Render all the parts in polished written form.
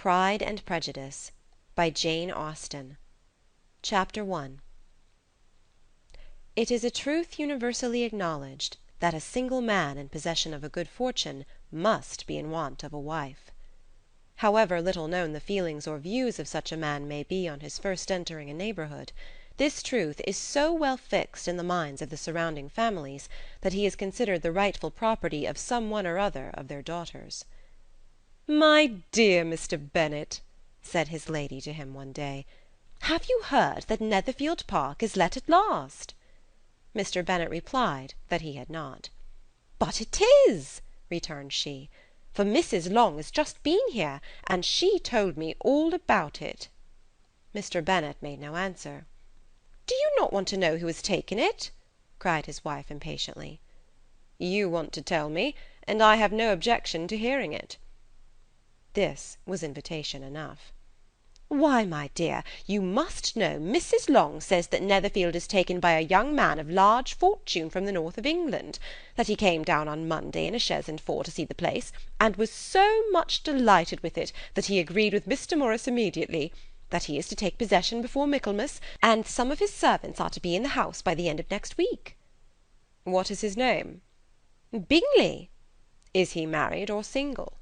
Pride and Prejudice by Jane Austen. Chapter 1. It is a truth universally acknowledged that a single man in possession of a good fortune must be in want of a wife. However little known the feelings or views of such a man may be on his first entering a neighbourhood, this truth is so well fixed in the minds of the surrounding families that he is considered the rightful property of some one or other of their daughters. "My dear Mr. Bennet," said his lady to him one day, "have you heard that Netherfield Park is let at last?" Mr. Bennet replied that he had not. "But it is," returned she, "for Mrs. Long has just been here, and she told me all about it." Mr. Bennet made no answer. "Do you not want to know who has taken it?" cried his wife impatiently. "You want to tell me, and I have no objection to hearing it." This was invitation enough. "Why, my dear, you must know Mrs. Long says that Netherfield is taken by a young man of large fortune from the north of England, that he came down on Monday in a chaise and four to see the place, and was so much delighted with it that he agreed with Mr. Morris immediately, that he is to take possession before Michaelmas, and some of his servants are to be in the house by the end of next week." "What is his name?" "Bingley." "Is he married or single?"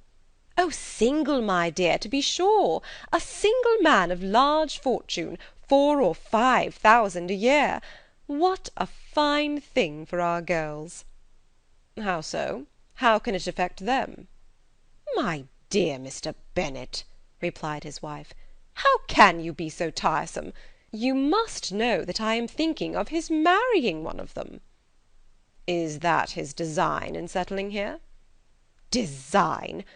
"Oh, single, my dear, to be sure. A single man of large fortune, 4,000 or 5,000 a year. What a fine thing for our girls!" "How so? How can it affect them?" "My dear Mr. Bennet," replied his wife, "how can you be so tiresome? You must know that I am thinking of his marrying one of them." "Is that his design in settling here?" "Design!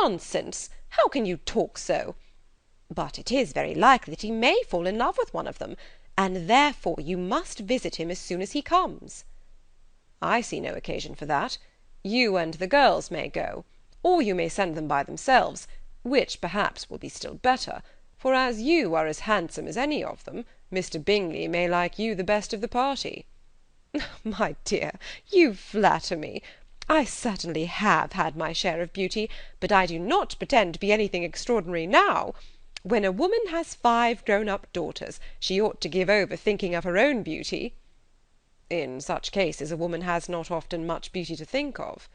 Nonsense! How can you talk so? But it is very likely that he may fall in love with one of them, and therefore you must visit him as soon as he comes." "I see no occasion for that. You and the girls may go, or you may send them by themselves, which perhaps will be still better, for as you are as handsome as any of them, Mr. Bingley may like you the best of the party." "My dear, you flatter me. I certainly have had my share of beauty, but I do not pretend to be anything extraordinary now. When a woman has 5 grown-up daughters, she ought to give over thinking of her own beauty." "In such cases a woman has not often much beauty to think of."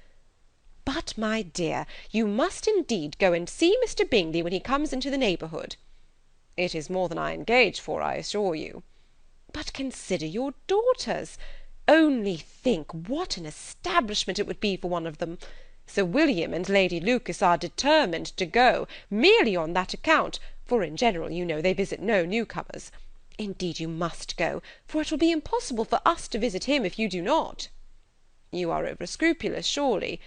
"But, my dear, you must indeed go and see Mr. Bingley when he comes into the neighbourhood." "It is more than I engage for, I assure you." "But consider your daughters. Only think what an establishment it would be for one of them. Sir William and Lady Lucas are determined to go, merely on that account, for in general, you know, they visit no newcomers. Indeed you must go, for it will be impossible for us to visit him if you do not." "You are over scrupulous, surely.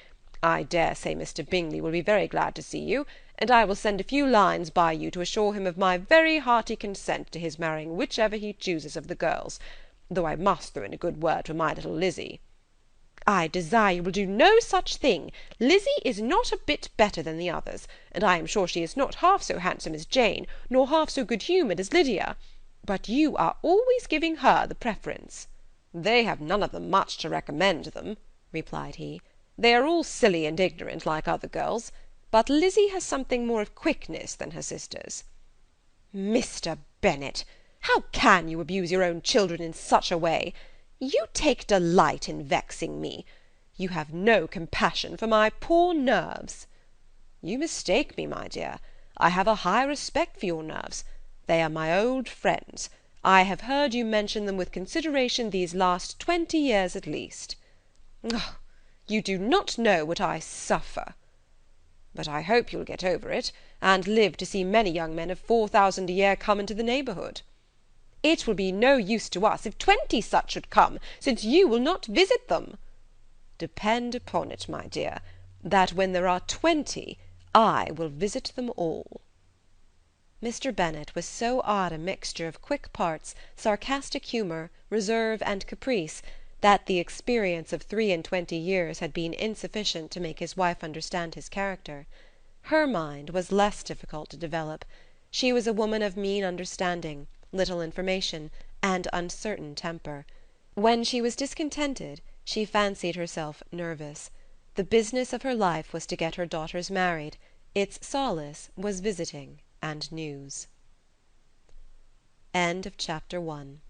I dare say Mr. Bingley will be very glad to see you, and I will send a few lines by you to assure him of my very hearty consent to his marrying whichever he chooses of the girls, though I must throw in a good word for my little Lizzy." "I desire you will do no such thing. Lizzy is not a bit better than the others, and I am sure she is not half so handsome as Jane, nor half so good-humoured as Lydia. But you are always giving her the preference." "They have none of them much to recommend them," replied he. "They are all silly and ignorant, like other girls, but Lizzy has something more of quickness than her sisters." "Mr. Bennet, how can you abuse your own children in such a way? You take delight in vexing me. You have no compassion for my poor nerves." "You mistake me, my dear. I have a high respect for your nerves. They are my old friends. I have heard you mention them with consideration these last 20 years at least." "Oh, you do not know what I suffer." "But I hope you'll get over it, and live to see many young men of 4,000 a year come into the neighbourhood." "It will be no use to us if 20 such should come, since you will not visit them." "Depend upon it, my dear, that when there are 20, I will visit them all." Mr. Bennet was so odd a mixture of quick parts, sarcastic humour, reserve, and caprice, that the experience of 23 years had been insufficient to make his wife understand his character. Her mind was less difficult to develop. She was a woman of mean understanding, little information, and uncertain temper. When she was discontented, she fancied herself nervous. The business of her life was to get her daughters married, Its solace was visiting and news. Chapter 2